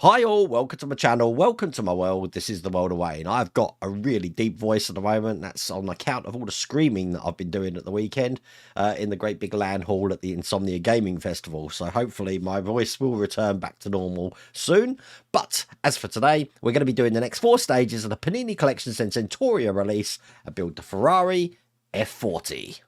Hi all, welcome to my channel, welcome to my world. This is the world away, and I've got a really deep voice at the moment. That's on account of all the screaming that I've been doing at the weekend in the great big LAN hall at the Insomnia Gaming Festival. So hopefully my voice will return back to normal soon. But as for today, we're going to be doing the next 4 stages of the Panini Collection Centauria release, a build the Ferrari F40.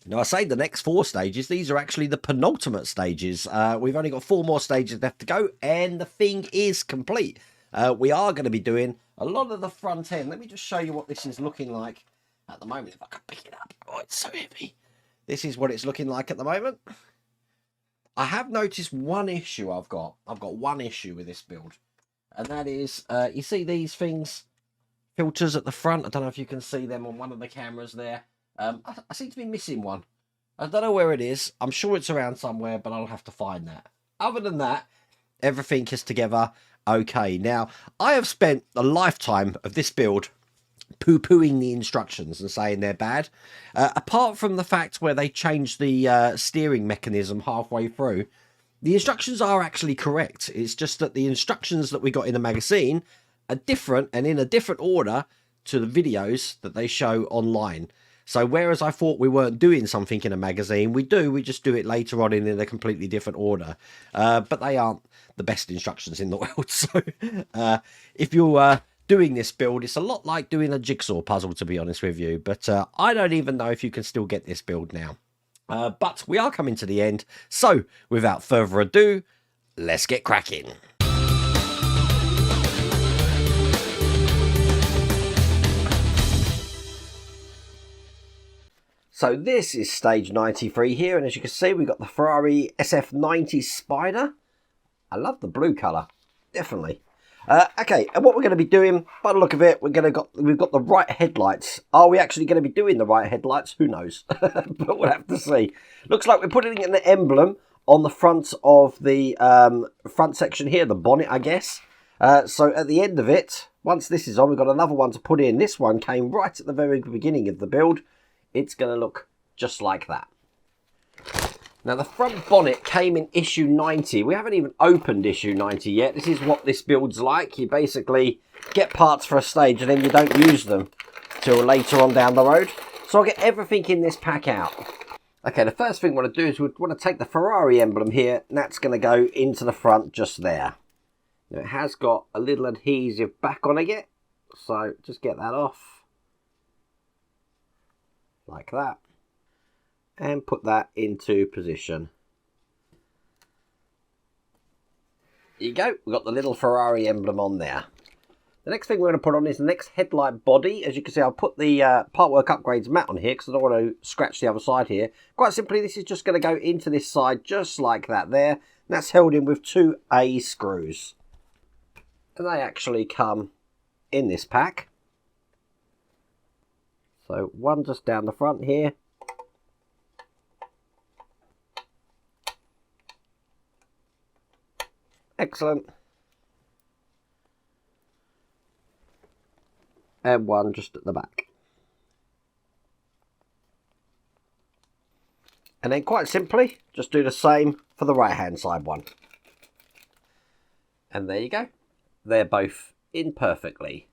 Now, I say the next 4 stages, these are actually the penultimate stages. We've only got 4 more stages left to go, and the thing is complete. We are going to be doing a lot of the front end. Let me just show you what this is looking like at the moment. If I can pick it up. Oh, it's so heavy. This is what it's looking like at the moment. I have noticed one issue I've got. I've got one issue with this build. And that is, you see these things, filters at the front? I don't know if you can see them on one of the cameras there. I seem to be missing one. I don't know where it is. I'm sure it's around somewhere, but I'll have to find that. Other than that, everything is together okay. Now, I have spent a lifetime of this build poo-pooing the instructions and saying they're bad. Apart from the fact where they changed the steering mechanism halfway through, the instructions are actually correct. It's just that the instructions that we got in the magazine are different and in a different order to the videos that they show online. So whereas I thought we weren't doing something in a magazine, we do. We just do it later on in a completely different order. But they aren't the best instructions in the world. So if you're doing this build, it's a lot like doing a jigsaw puzzle, to be honest with you. But I don't even know if you can still get this build now. But we are coming to the end. So without further ado, let's get cracking. So this is stage 93 here, and as you can see, we've got the Ferrari SF90 Spider. I love the blue colour, definitely. Okay, and what we're going to be doing, by the look of it, we've got the right headlights. Are we actually going to be doing the right headlights? Who knows? But we'll have to see. Looks like we're putting an emblem on the front of the front section here, the bonnet, I guess. So at the end of it, once this is on, we've got another one to put in. This one came right at the very beginning of the build. It's going to look just like that. Now, the front bonnet came in issue 90. We haven't even opened issue 90 yet. This is what this build's like. You basically get parts for a stage and then you don't use them till later on down the road. So I'll get everything in this pack out. Okay, the first thing we want to do is we want to take the Ferrari emblem here, and that's going to go into the front just there. Now, it has got a little adhesive back on it, so just get that off. Like that, and put that into position. There you go, we've got the little Ferrari emblem on there. The next thing we're going to put on is the next headlight body. As you can see, I'll put the Partwork Upgrades mat on here because I don't want to scratch the other side here. Quite simply, this is just going to go into this side just like that there. And that's held in with 2 A screws. And they actually come in this pack. So one just down the front here. Excellent. And one just at the back. And then quite simply, just do the same for the right hand side one. And there you go. They're both in perfectly.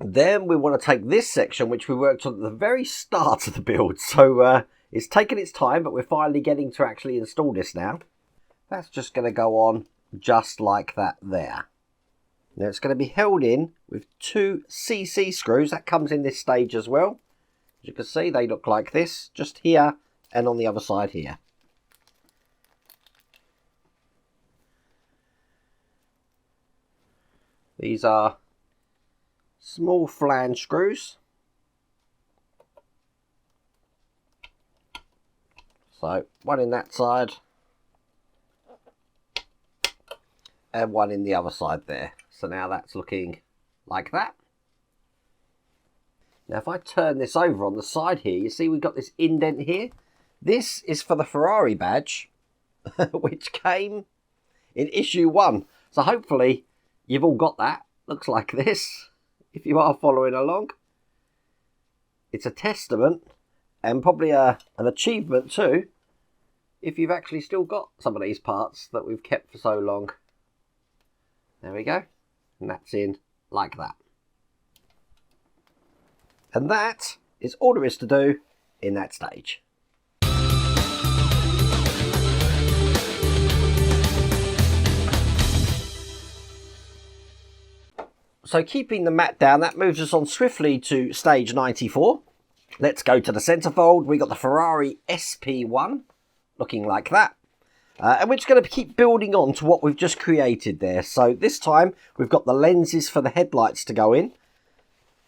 Then we want to take this section, which we worked on at the very start of the build. So it's taken its time, but we're finally getting to actually install this now. That's just going to go on just like that there. Now it's going to be held in with 2 CC screws. That comes in this stage as well. As you can see, they look like this, just here and on the other side here. These are small flange screws. So one in that side and one in the other side there. So now that's looking like that. Now if I turn this over on the side here, you see we've got this indent here. This is for the Ferrari badge, which came in issue 1. So hopefully you've all got that. Looks like this, if you are following along. It's a testament and probably an achievement too, if you've actually still got some of these parts that we've kept for so long. There we go. And that's in like that. And that is all there is to do in that stage. So keeping the mat down, that moves us on swiftly to stage 94. Let's go to the centerfold. We got the Ferrari SP1 looking like that. And we're just going to keep building on to what we've just created there. So this time we've got the lenses for the headlights to go in.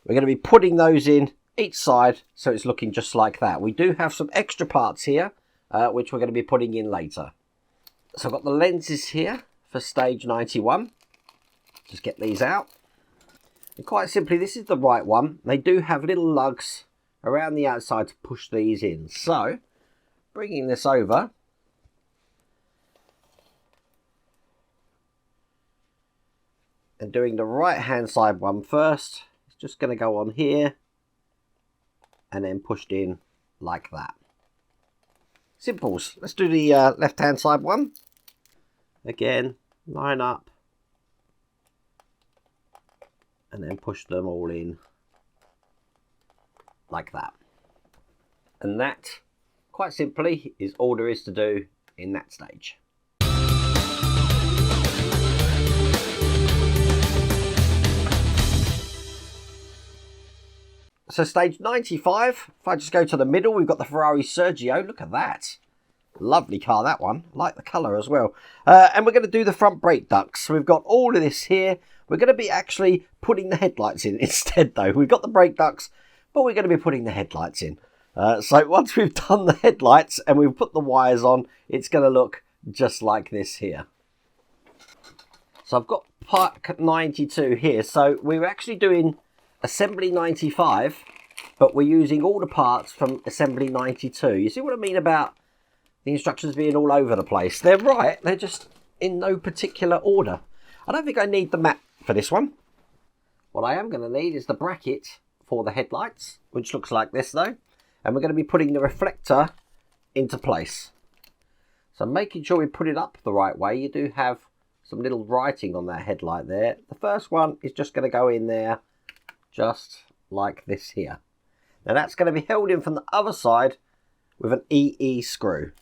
We're going to be putting those in each side so it's looking just like that. We do have some extra parts here, which we're going to be putting in later. So I've got the lenses here for stage 91. Just get these out. And quite simply, this is the right one. They do have little lugs around the outside to push these in. So, bringing this over. And doing the right hand side one first. It's just going to go on here. And then pushed in like that. Simples. Let's do the left hand side one. Again, line up. And then push them all in like that. And that, quite simply, is all there is to do in that stage. So stage 95, if I just go to the middle, we've got the Ferrari Sergio. Look at that. Lovely car, that one. I like the colour as well. And we're going to do the front brake ducts. So we've got all of this here. We're going to be actually putting the headlights in instead, though. We've got the brake ducts, but we're going to be putting the headlights in. So once we've done the headlights and we've put the wires on, it's going to look just like this here. So I've got part 92 here. So we're actually doing assembly 95, but we're using all the parts from assembly 92. You see what I mean about the instructions being all over the place? They're right, they're just in no particular order. I don't think I need the mat for this one. What I am going to need is the bracket for the headlights, which looks like this though. And we're going to be putting the reflector into place. So making sure we put it up the right way. You do have some little writing on that headlight there. The first one is just going to go in there just like this here. Now that's going to be held in from the other side with an EE screw.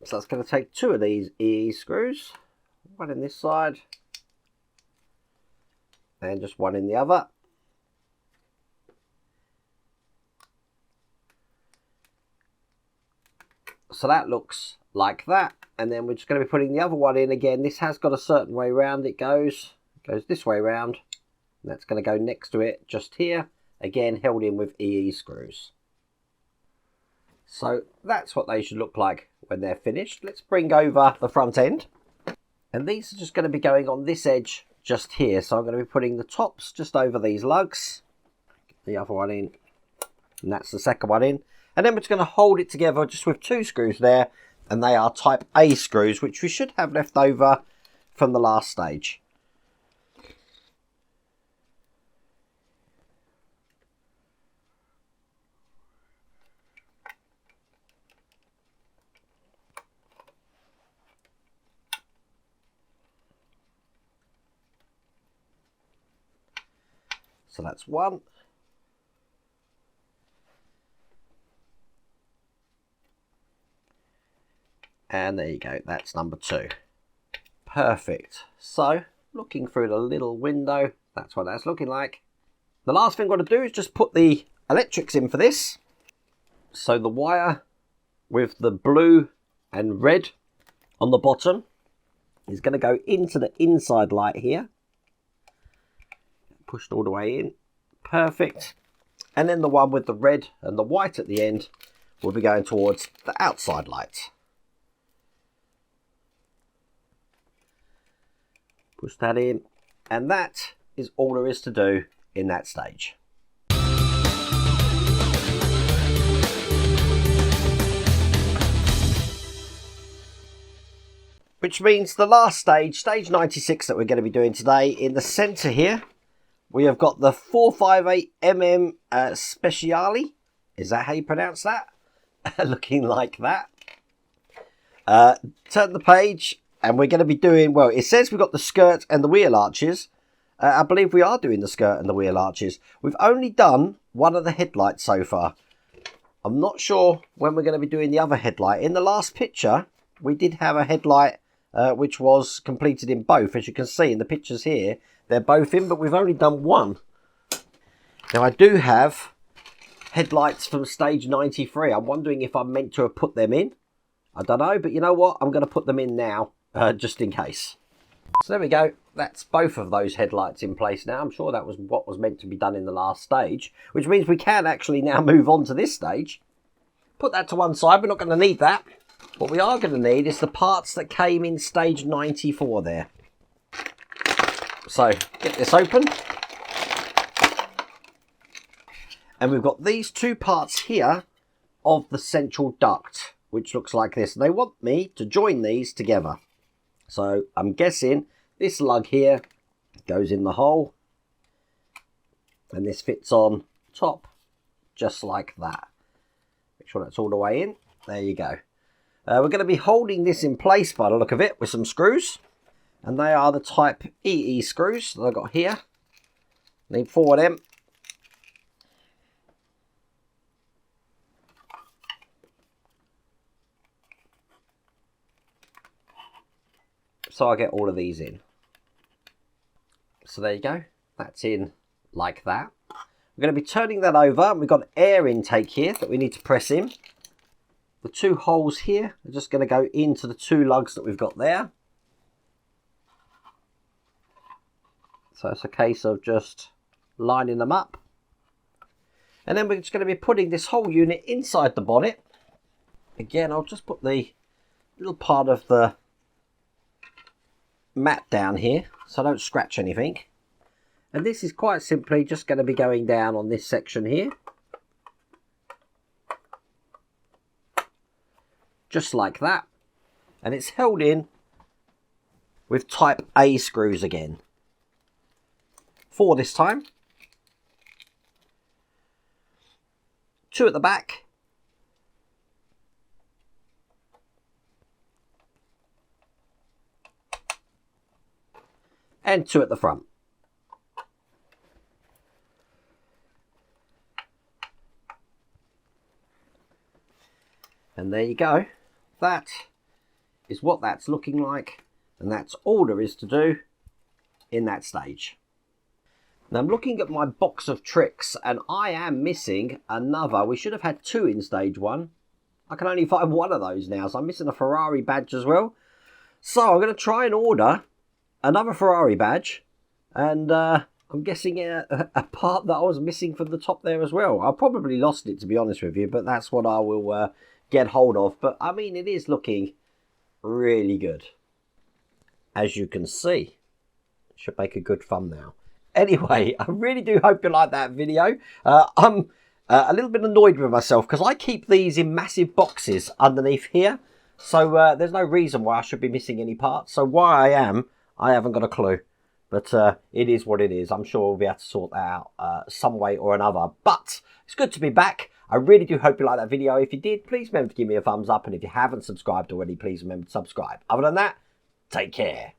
So that's going to take two of these EE screws. One in this side and just one in the other. So that looks like that. And then we're just going to be putting the other one in again. This has got a certain way round it goes. It goes this way round. And that's going to go next to it just here. Again, held in with EE screws. So that's what they should look like when they're finished. Let's bring over the front end. And these are just going to be going on this edge just here. So I'm going to be putting the tops just over these lugs. Get the other one in. And that's the second one in. And then we're just going to hold it together just with two screws there. And they are type A screws, which we should have left over from the last stage. So that's one. And there you go, that's number two. Perfect. So, looking through the little window, that's what that's looking like. The last thing I've got to do is just put the electrics in for this. So the wire with the blue and red on the bottom is going to go into the inside light here. Pushed all the way in. Perfect. And then the one with the red and the white at the end will be going towards the outside light. Push that in. And that is all there is to do in that stage. Which means the last stage, stage 96 that we're going to be doing today, in the centre here, we have got the 458mm Speciale. Is that how you pronounce that? Looking like that. Turn the page, and we're going to be doing, well, it says we've got the skirt and the wheel arches. I believe we are doing the skirt and the wheel arches. We've only done one of the headlights so far. I'm not sure when we're going to be doing the other headlight. In the last picture, we did have a headlight which was completed in both. As you can see in the pictures here, they're both in, but we've only done one. Now, I do have headlights from stage 93. I'm wondering if I'm meant to have put them in. I don't know, but you know what? I'm going to put them in now, just in case. So there we go. That's both of those headlights in place now. I'm sure that was what was meant to be done in the last stage, which means we can actually now move on to this stage. Put that to one side. We're not going to need that. What we are going to need is the parts that came in stage 94 there. So get this open. And we've got these two parts here of the central duct, which looks like this. They want me to join these together. So I'm guessing this lug here goes in the hole. And this fits on top, just like that. Make sure that's all the way in. There you go. We're going to be holding this in place by the look of it with some screws. And they are the type EE screws that I've got here. Need 4 of them. So I get all of these in. So there you go. That's in like that. We're going to be turning that over. We've got an air intake here that we need to press in. The 2 holes here are just going to go into the 2 lugs that we've got there. So it's a case of just lining them up. And then we're just going to be putting this whole unit inside the bonnet. Again, I'll just put the little part of the mat down here so I don't scratch anything. And this is quite simply just going to be going down on this section here. Just like that. And it's held in with type A screws again. 4 this time. 2 at the back. And 2 at the front. And there you go. That is what that's looking like. And that's all there is to do in that stage. Now I'm looking at my box of tricks and I am missing another. We should have had 2 in stage 1. I can only find 1 of those now. So I'm missing a Ferrari badge as well. So I'm going to try and order another Ferrari badge. And I'm guessing a part that I was missing from the top there as well. I probably lost it, to be honest with you. But that's what I will get hold of. But I mean, it is looking really good. As you can see. It should make a good thumbnail. Anyway, I really do hope you like that video. I'm a little bit annoyed with myself because I keep these in massive boxes underneath here. So there's no reason why I should be missing any parts. So why I haven't got a clue. But it is what it is. I'm sure we'll be able to sort that out some way or another. But it's good to be back. I really do hope you like that video. If you did, please remember to give me a thumbs up. And if you haven't subscribed already, please remember to subscribe. Other than that, take care.